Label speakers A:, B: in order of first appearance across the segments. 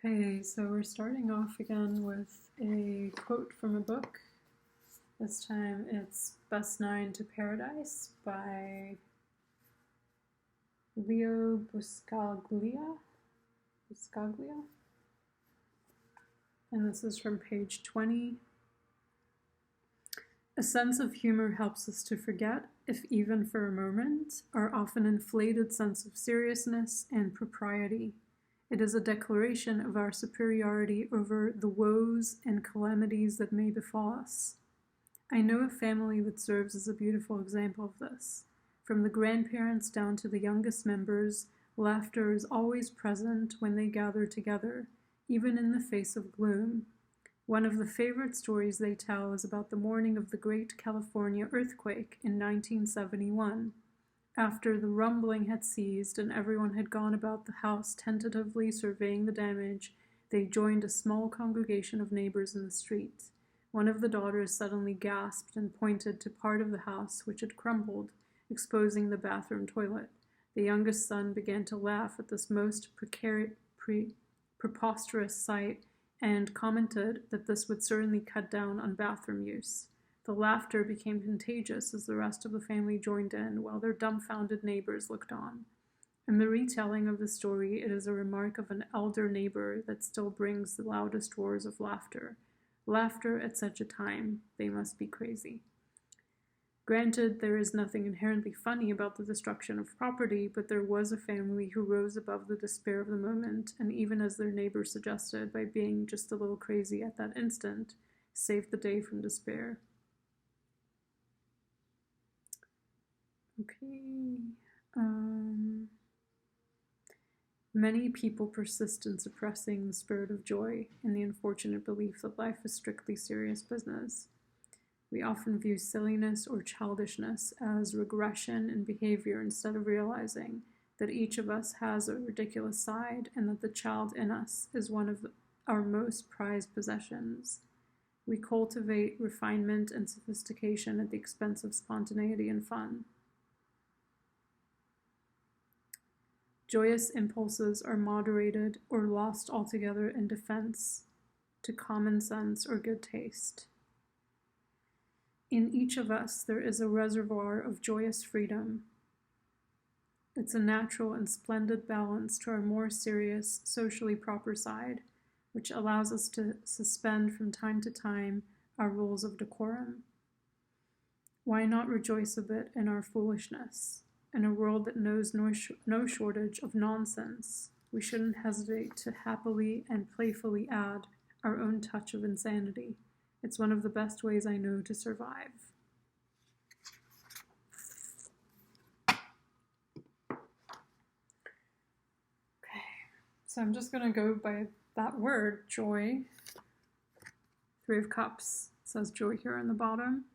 A: Okay, so we're starting off again with a quote from a book. This time it's Bus 9 to Paradise by Leo Buscaglia. And this is from page 20. A sense of humor helps us to forget, if even for a moment, our often inflated sense of seriousness and propriety. It is a declaration of our superiority over the woes and calamities that may befall us. I know a family that serves as a beautiful example of this. From the grandparents down to the youngest members, laughter is always present when they gather together, even in the face of gloom. One of the favorite stories they tell is about the morning of the Great California earthquake in 1971. After the rumbling had ceased and everyone had gone about the house tentatively surveying the damage, they joined a small congregation of neighbors in the street. One of the daughters suddenly gasped and pointed to part of the house which had crumbled, exposing the bathroom toilet. The youngest son began to laugh at this most preposterous sight and commented that this would certainly cut down on bathroom use. The laughter became contagious as the rest of the family joined in, while their dumbfounded neighbors looked on. In the retelling of the story, it is a remark of an elder neighbor that still brings the loudest roars of laughter. Laughter at such a time, they must be crazy. Granted, there is nothing inherently funny about the destruction of property, but there was a family who rose above the despair of the moment, and even as their neighbor suggested, by being just a little crazy at that instant, saved the day from despair. Okay. Many people persist in suppressing the spirit of joy in the unfortunate belief that life is strictly serious business. We often view silliness or childishness as regression in behavior instead of realizing that each of us has a ridiculous side and that the child in us is one of our most prized possessions. We cultivate refinement and sophistication at the expense of spontaneity and fun. Joyous impulses are moderated or lost altogether in defense to common sense or good taste. In each of us, there is a reservoir of joyous freedom. It's a natural and splendid balance to our more serious, socially proper side, which allows us to suspend from time to time our rules of decorum. Why not rejoice a bit in our foolishness? In a world that knows no shortage of nonsense, we shouldn't hesitate to happily and playfully add our own touch of insanity. It's one of the best ways I know to survive. Okay, so I'm just going to go by that word, joy. Three of Cups. It says joy here on the bottom.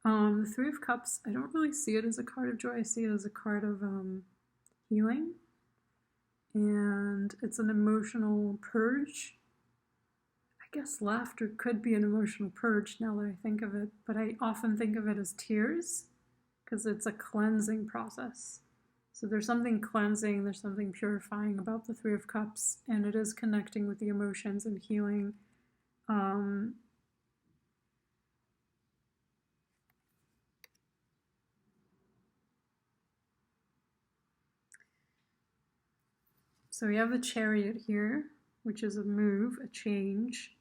A: The Three of Cups, I don't really see it as a card of joy. I see it as a card of healing. And it's an emotional purge. I guess laughter could be an emotional purge now that I think of it, but I often think of it as tears because it's a cleansing process. So there's something cleansing, there's something purifying about the Three of Cups, and it is connecting with the emotions and healing. So we have the Chariot here, which is a move, a change.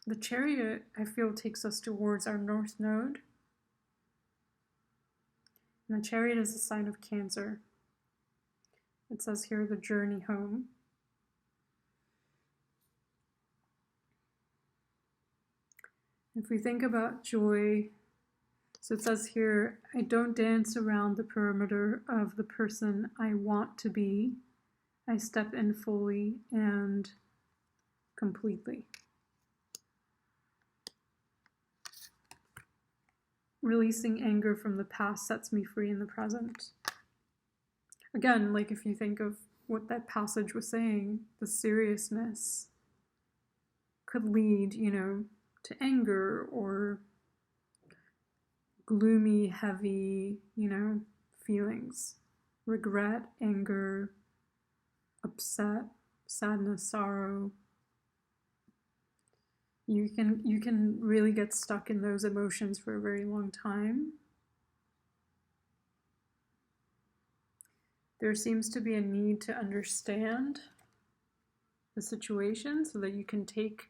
A: The Chariot, I feel, takes us towards our North Node. And the Chariot is a sign of Cancer. It says here, the journey home. If we think about joy, so it says here, I don't dance around the perimeter of the person I want to be. I step in fully and completely. Releasing anger from the past sets me free in the present. Again, like if you think of what that passage was saying, the seriousness could lead, to anger or gloomy, heavy, feelings. Regret, anger, upset, sadness, sorrow. You can really get stuck in those emotions for a very long time. There seems to be a need to understand the situation so that you can take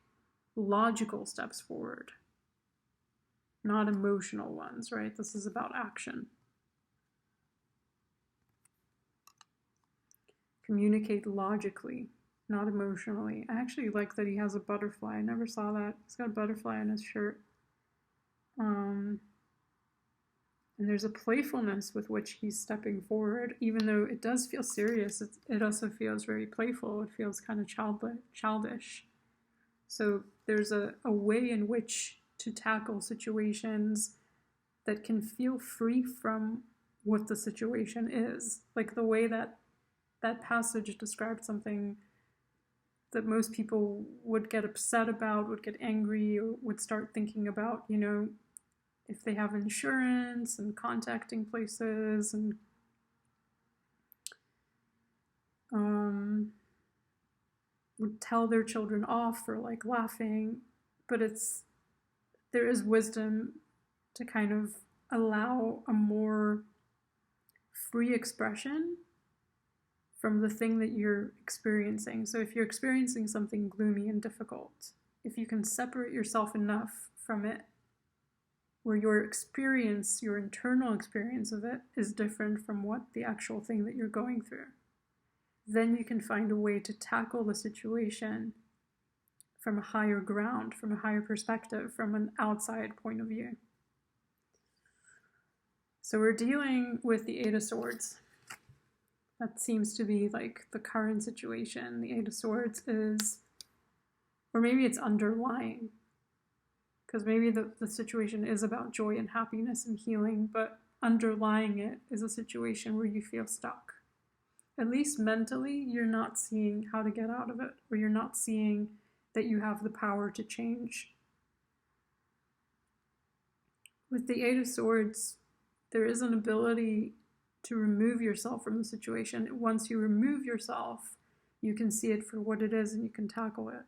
A: logical steps forward, not emotional ones, right? This is about action. Communicate logically, not emotionally. I actually like that he has a butterfly. I never saw that. He's got a butterfly on his shirt. And there's a playfulness with which he's stepping forward, even though it does feel serious. It also feels very playful. It feels kind of childish. So there's a way in which to tackle situations that can feel free from what the situation is. Like the way that passage described something that most people would get upset about, would get angry, or would start thinking about, if they have insurance and contacting places and would tell their children off for like laughing. But there is wisdom to kind of allow a more free expression from the thing that you're experiencing. So if you're experiencing something gloomy and difficult, if you can separate yourself enough from it where your internal experience of it is different from what the actual thing that you're going through, then you can find a way to tackle the situation from a higher ground, from a higher perspective, from an outside point of view. So we're dealing with the Eight of Swords. That seems to be like the current situation. The Eight of Swords is, or maybe it's underlying, because maybe the situation is about joy and happiness and healing, but underlying it is a situation where you feel stuck. At least mentally, you're not seeing how to get out of it, or you're not seeing that you have the power to change. With the Eight of Swords, there is an ability to remove yourself from the situation. Once you remove yourself, you can see it for what it is and you can tackle it.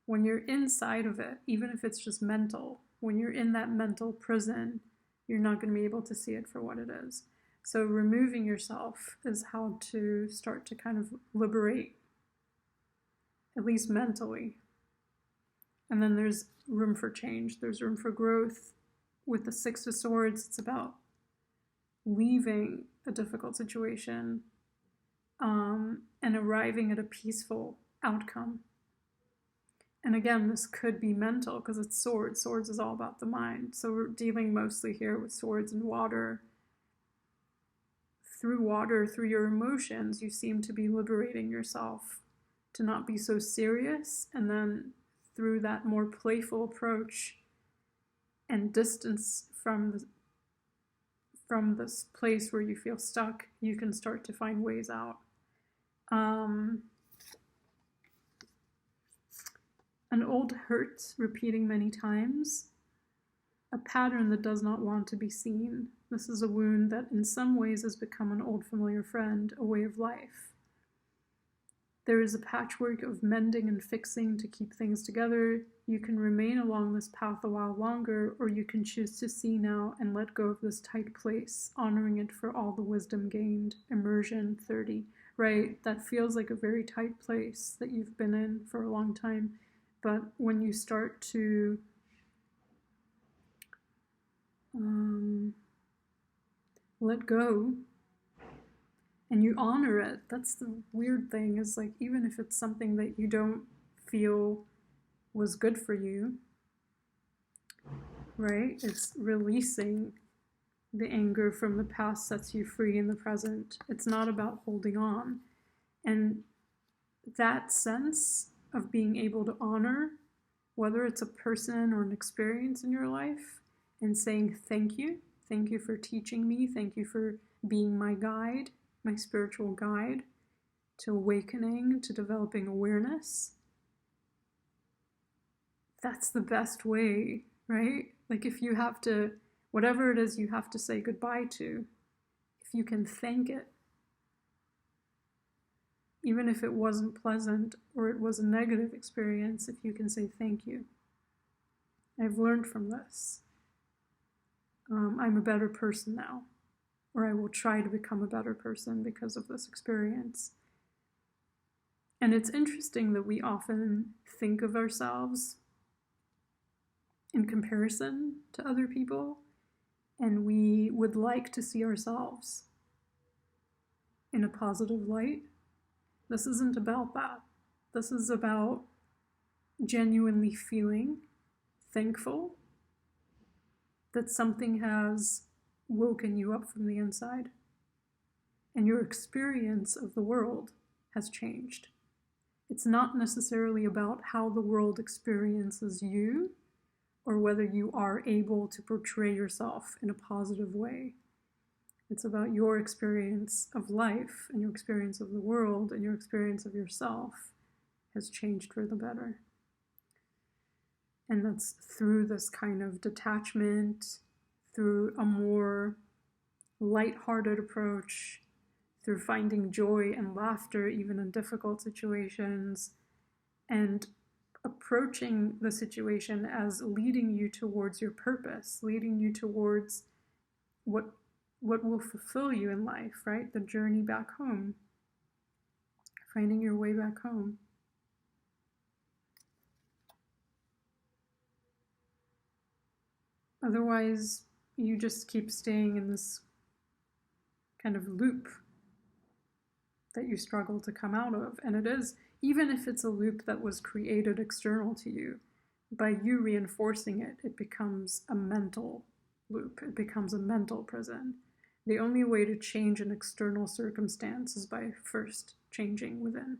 A: When you're inside of it, even if it's just mental, when you're in that mental prison, you're not going to be able to see it for what it is. So removing yourself is how to start to kind of liberate, at least mentally. And then there's room for change. There's room for growth. With the Six of Swords, it's about leaving a difficult situation and arriving at a peaceful outcome. And again, this could be mental because it's swords. Swords is all about the mind. So we're dealing mostly here with swords and water. Through your emotions, you seem to be liberating yourself to not be so serious. And then through that more playful approach and distance from this place where you feel stuck, you can start to find ways out. An old hurt repeating many times, a pattern that does not want to be seen. This is a wound that in some ways has become an old familiar friend, a way of life. There is a patchwork of mending and fixing to keep things together. You can remain along this path a while longer, or you can choose to see now and let go of this tight place, honoring it for all the wisdom gained. Immersion 30, right? That feels like a very tight place that you've been in for a long time. But when you start to let go and you honor it, that's the weird thing, is like, even if it's something that you don't feel was good for you, right? It's releasing the anger from the past sets you free in the present. It's not about holding on. And that sense of being able to honor, whether it's a person or an experience in your life, and saying thank you for teaching me, thank you for being my guide, my spiritual guide to awakening, to developing awareness. That's the best way, right? Like if you have to, whatever it is you have to say goodbye to, if you can thank it, even if it wasn't pleasant or it was a negative experience, if you can say thank you. I've learned from this. I'm a better person now, or I will try to become a better person because of this experience. And it's interesting that we often think of ourselves in comparison to other people, and we would like to see ourselves in a positive light. This isn't about that. This is about genuinely feeling thankful that something has woken you up from the inside and your experience of the world has changed. It's not necessarily about how the world experiences you or whether you are able to portray yourself in a positive way. It's about your experience of life and your experience of the world and your experience of yourself has changed for the better. And that's through this kind of detachment, through a more lighthearted approach, through finding joy and laughter even in difficult situations, and approaching the situation as leading you towards your purpose, leading you towards what will fulfill you in life, right? The journey back home, finding your way back home. Otherwise, you just keep staying in this kind of loop that you struggle to come out of. And it is, even if it's a loop that was created external to you, by you reinforcing it, it becomes a mental loop. It becomes a mental prison. The only way to change an external circumstance is by first changing within.